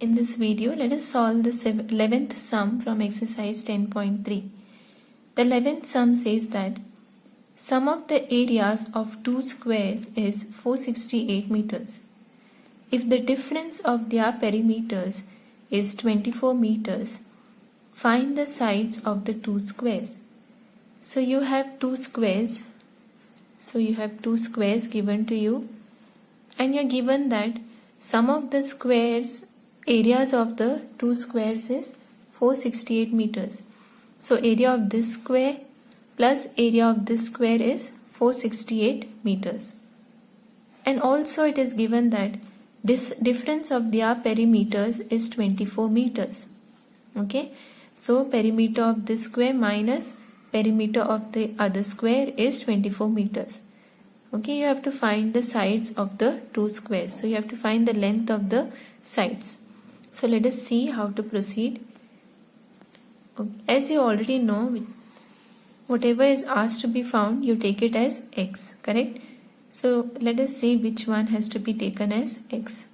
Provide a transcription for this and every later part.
In this video, let us solve the 11th sum from exercise 10.3. The 11th sum says that sum of the areas of two squares is 468 meters. If the difference of their perimeters is 24 meters, find the sides of the two squares. So you have two squares. Given to you, and you're given that sum of the squares areas of the two squares is 468 meters. So area of this square plus area of this square is 468 meters. And also it is given that this difference of their perimeters is 24 meters. Okay. So perimeter of this square minus perimeter of the other square is 24 meters. Okay, you have to find the sides of the two squares. So you have to find the length of the sides. So let us see how to proceed. As you already know, whatever is asked to be found, you take it as x, correct? So let us see which one has to be taken as x.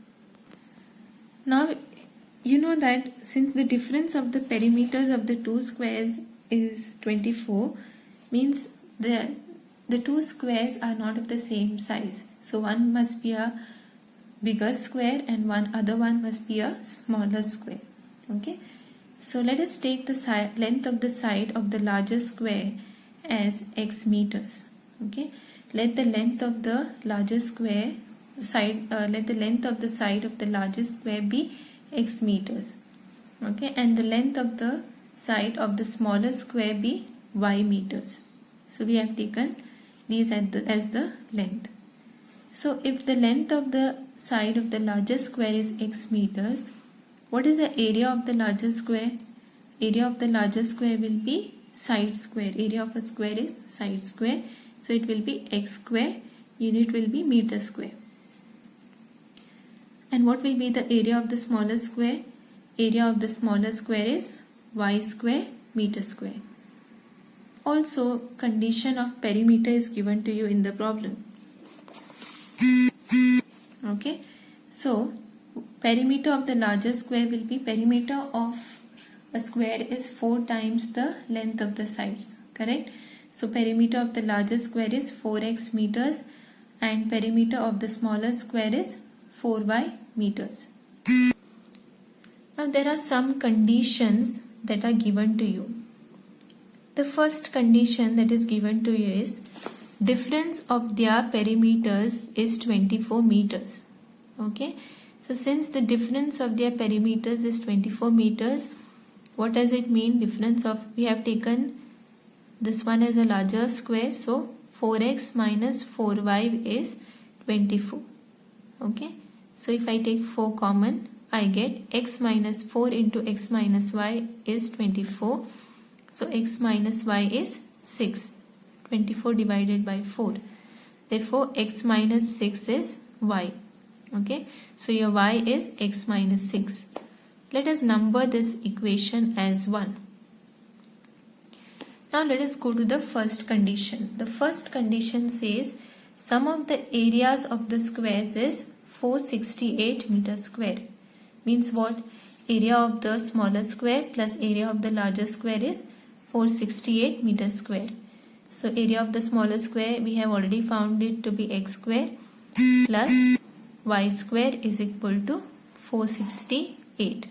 Now, you know that since the difference of the perimeters of the two squares is 24, means the two squares are not of the same size. So one must be a bigger square and other one must be a smaller square. Okay. So let us take the length of the side of the larger square as x meters. Okay. Let the length of the larger square side of the largest square be x meters. Okay. And the length of the side of the smaller square be y meters. So we have taken these as the length. So if the length of the side of the largest square is x meters, what is the area of the largest square? Area of the largest square will be side square. Area of a square is side square. So it will be x square. Unit will be meter square. And what will be the area of the smaller square? Area of the smaller square is y square meter square. Also, condition of perimeter is given to you in the problem. Okay. So, perimeter of the larger square will be perimeter of a square is 4 times the length of the sides. Correct? So, perimeter of the larger square is 4x meters and perimeter of the smaller square is 4y meters. Now, there are some conditions that are given to you. The first condition that is given to you is difference of their perimeters is 24 meters. Okay. So since the difference of their perimeters is 24 meters, what does it mean? We have taken this one as a larger square. So 4x minus 4y is 24. Okay. So if I take 4 common, I get x minus 4 into x minus y is 24. So x minus y is 6. 24 divided by 4. Therefore, x minus 6 is y. Okay. So your y is x minus 6. Let us number this equation as 1. Now let us go to the first condition. The first condition says sum of the areas of the squares is 468 meters square. Means what? Area of the smaller square plus area of the larger square is 468 meters square. So area of the smaller square we have already found it to be x square plus y square is equal to 468.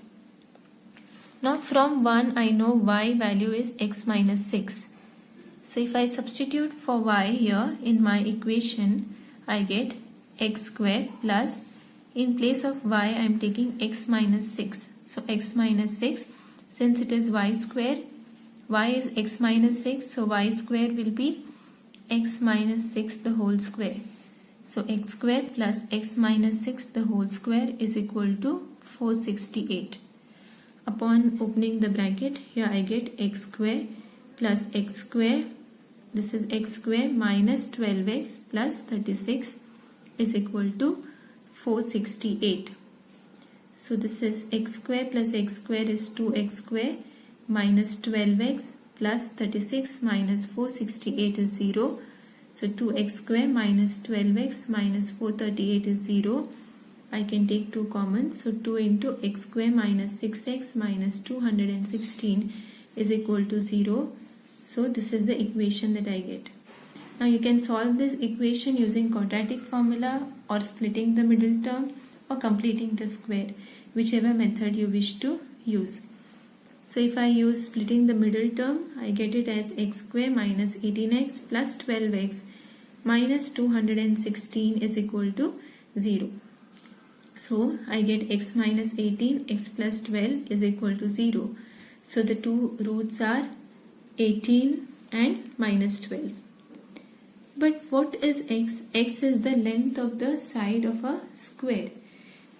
Now from 1 I know y value is x minus 6. So if I substitute for y here in my equation, I get x square plus in place of y I am taking x minus 6. So x minus 6, since it is y square, y is x minus 6, so y square will be x minus 6 the whole square. So x square plus x minus 6 the whole square is equal to 468. Upon opening the bracket, here I get x square plus x square. This is x square minus 12x plus 36 is equal to 468. So this is x square plus x square is 2x square minus 12x plus 36 minus 468 is 0. So 2x square minus 12x minus 438 is 0. I can take 2 common. So 2 into x square minus 6x minus 216 is equal to 0. So this is the equation that I get. Now you can solve this equation using quadratic formula or splitting the middle term or completing the square, whichever method you wish to use. So if I use splitting the middle term, I get it as x square minus 18x plus 12x minus 216 is equal to 0. So I get x minus 18, x plus 12 is equal to 0. So the two roots are 18 and minus 12. But what is x? X is the length of the side of a square.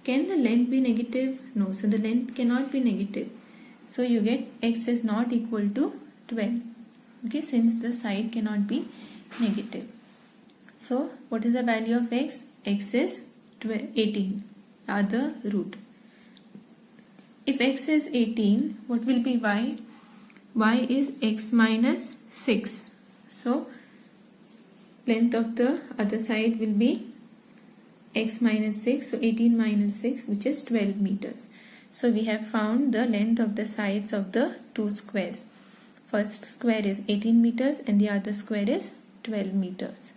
Can the length be negative? No, so the length cannot be negative. So you get x is not equal to 12. Okay, since the side cannot be negative. So what is the value of x? X is 18, other root. If x is 18, what will be y? Y is x minus 6. So length of the other side will be x minus 6. So 18 minus 6, which is 12 meters. So we have found the length of the sides of the two squares. First square is 18 meters and the other square is 12 meters.